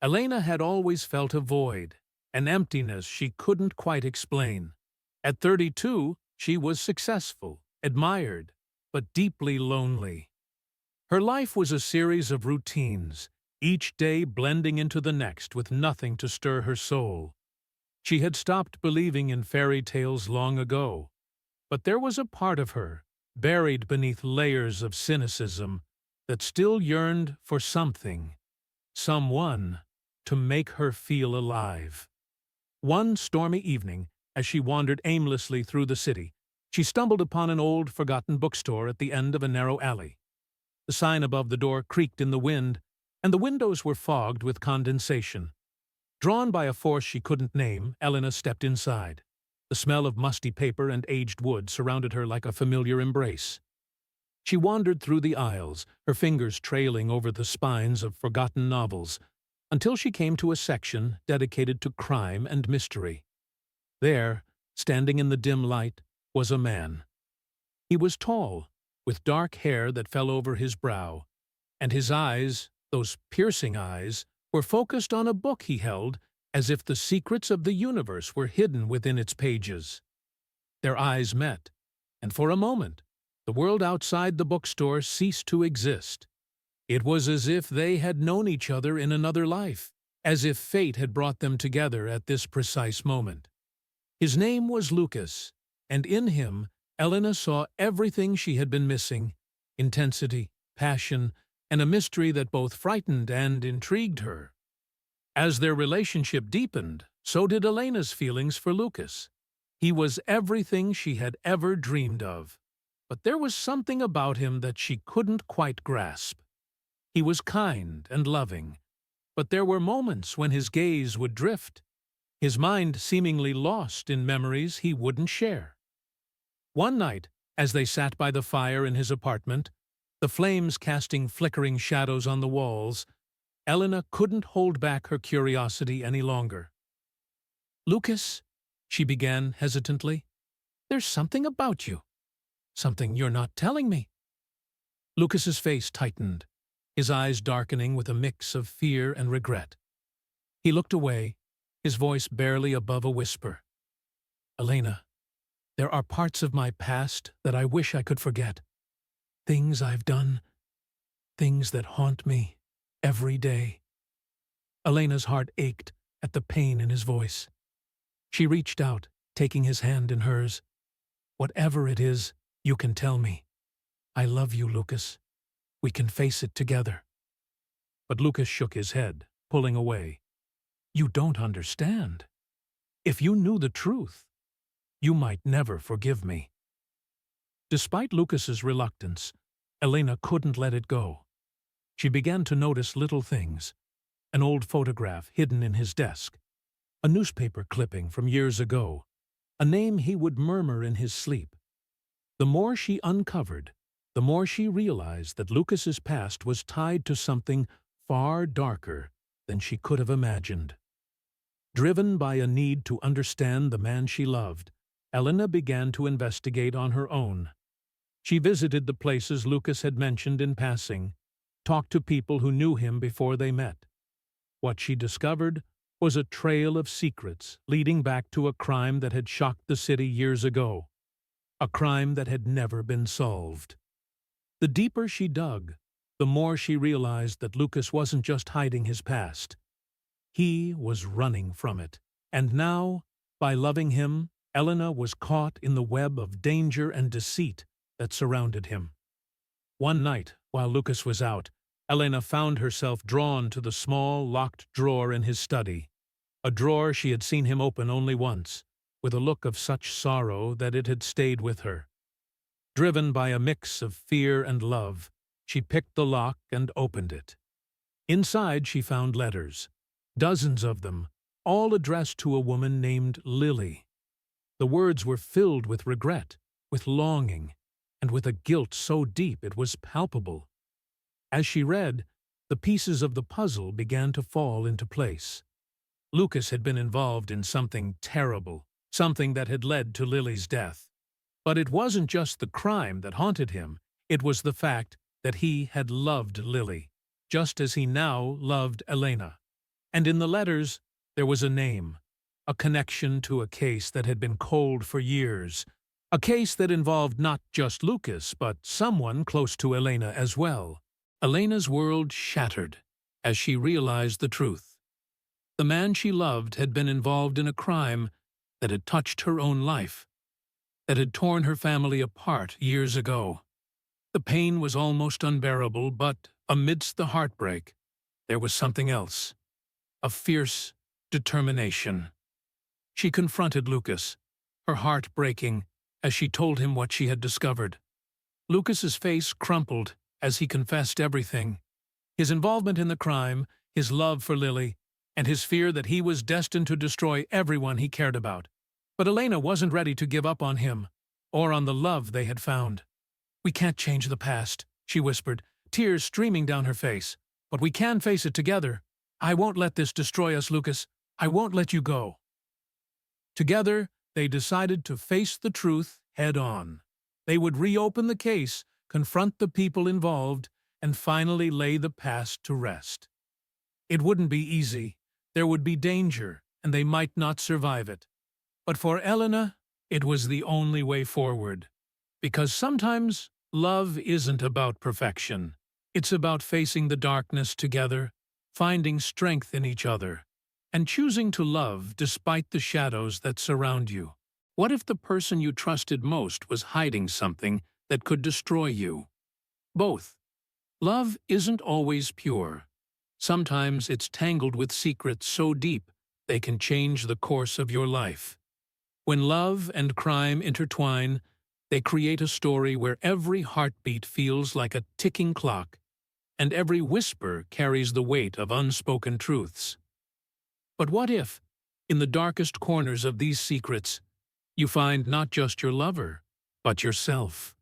Elena had always felt a void, an emptiness she couldn't quite explain. At 32, she was successful, admired, but deeply lonely. Her life was a series of routines, each day blending into the next with nothing to stir her soul. She had stopped believing in fairy tales long ago, but there was a part of her, buried beneath layers of cynicism, that still yearned for something, someone, to make her feel alive. One stormy evening, as she wandered aimlessly through the city, she stumbled upon an old, forgotten bookstore at the end of a narrow alley. The sign above the door creaked in the wind, and the windows were fogged with condensation. Drawn by a force she couldn't name, Elena stepped inside. The smell of musty paper and aged wood surrounded her like a familiar embrace. She wandered through the aisles, her fingers trailing over the spines of forgotten novels, until she came to a section dedicated to crime and mystery. There, standing in the dim light, was a man. He was tall, with dark hair that fell over his brow, and his eyes, those piercing eyes, were focused on a book he held, as if the secrets of the universe were hidden within its pages. Their eyes met, and for a moment, the world outside the bookstore ceased to exist. It was as if they had known each other in another life, as if fate had brought them together at this precise moment. His name was Lucas, and in him, Elena saw everything she had been missing: intensity, passion, and a mystery that both frightened and intrigued her. As their relationship deepened, so did Elena's feelings for Lucas. He was everything she had ever dreamed of, but there was something about him that she couldn't quite grasp. He was kind and loving, but there were moments when his gaze would drift, his mind seemingly lost in memories he wouldn't share. One night, as they sat by the fire in his apartment, the flames casting flickering shadows on the walls, Elena couldn't hold back her curiosity any longer. "Lucas," she began hesitantly, "there's something about you. Something you're not telling me." Lucas's face tightened, his eyes darkening with a mix of fear and regret. He looked away, his voice barely above a whisper. "Elena, there are parts of my past that I wish I could forget. Things I've done, things that haunt me every day." Elena's heart ached at the pain in his voice. She reached out, taking his hand in hers. "Whatever it is, you can tell me. I love you, Lucas. We can face it together." But Lucas shook his head, pulling away. "You don't understand. If you knew the truth, you might never forgive me." Despite Lucas's reluctance, Elena couldn't let it go. She began to notice little things: an old photograph hidden in his desk, a newspaper clipping from years ago, a name he would murmur in his sleep. The more she uncovered, the more she realized that Lucas's past was tied to something far darker than she could have imagined. Driven by a need to understand the man she loved, Elena began to investigate on her own. She visited the places Lucas had mentioned in passing, talked to people who knew him before they met. What she discovered was a trail of secrets leading back to a crime that had shocked the city years ago, a crime that had never been solved. The deeper she dug, the more she realized that Lucas wasn't just hiding his past. He was running from it. And now, by loving him, Elena was caught in the web of danger and deceit that surrounded him. One night, while Lucas was out, Elena found herself drawn to the small, locked drawer in his study, a drawer she had seen him open only once, with a look of such sorrow that it had stayed with her. Driven by a mix of fear and love, she picked the lock and opened it. Inside she found letters, dozens of them, all addressed to a woman named Lily. The words were filled with regret, with longing, and with a guilt so deep it was palpable. As she read, the pieces of the puzzle began to fall into place. Lucas had been involved in something terrible, something that had led to Lily's death. But it wasn't just the crime that haunted him, it was the fact that he had loved Lily, just as he now loved Elena. And in the letters, there was a name, a connection to a case that had been cold for years, a case that involved not just Lucas, but someone close to Elena as well. Elena's world shattered as she realized the truth. The man she loved had been involved in a crime that had touched her own life, that had torn her family apart years ago. The pain was almost unbearable, but amidst the heartbreak, there was something else, a fierce determination. She confronted Lucas, her heart breaking as she told him what she had discovered. Lucas's face crumpled as he confessed everything: his involvement in the crime, his love for Lily, and his fear that he was destined to destroy everyone he cared about. But Elena wasn't ready to give up on him, or on the love they had found. "We can't change the past," she whispered, tears streaming down her face. "But we can face it together. I won't let this destroy us, Lucas. I won't let you go." Together, they decided to face the truth head-on. They would reopen the case, confront the people involved, and finally lay the past to rest. It wouldn't be easy. There would be danger, and they might not survive it. But for Elena, it was the only way forward. Because sometimes love isn't about perfection. It's about facing the darkness together, finding strength in each other, and choosing to love despite the shadows that surround you. What if the person you trusted most was hiding something that could destroy you? Both. Love isn't always pure. Sometimes it's tangled with secrets so deep they can change the course of your life. When love and crime intertwine, they create a story where every heartbeat feels like a ticking clock, and every whisper carries the weight of unspoken truths. But what if, in the darkest corners of these secrets, you find not just your lover, but yourself?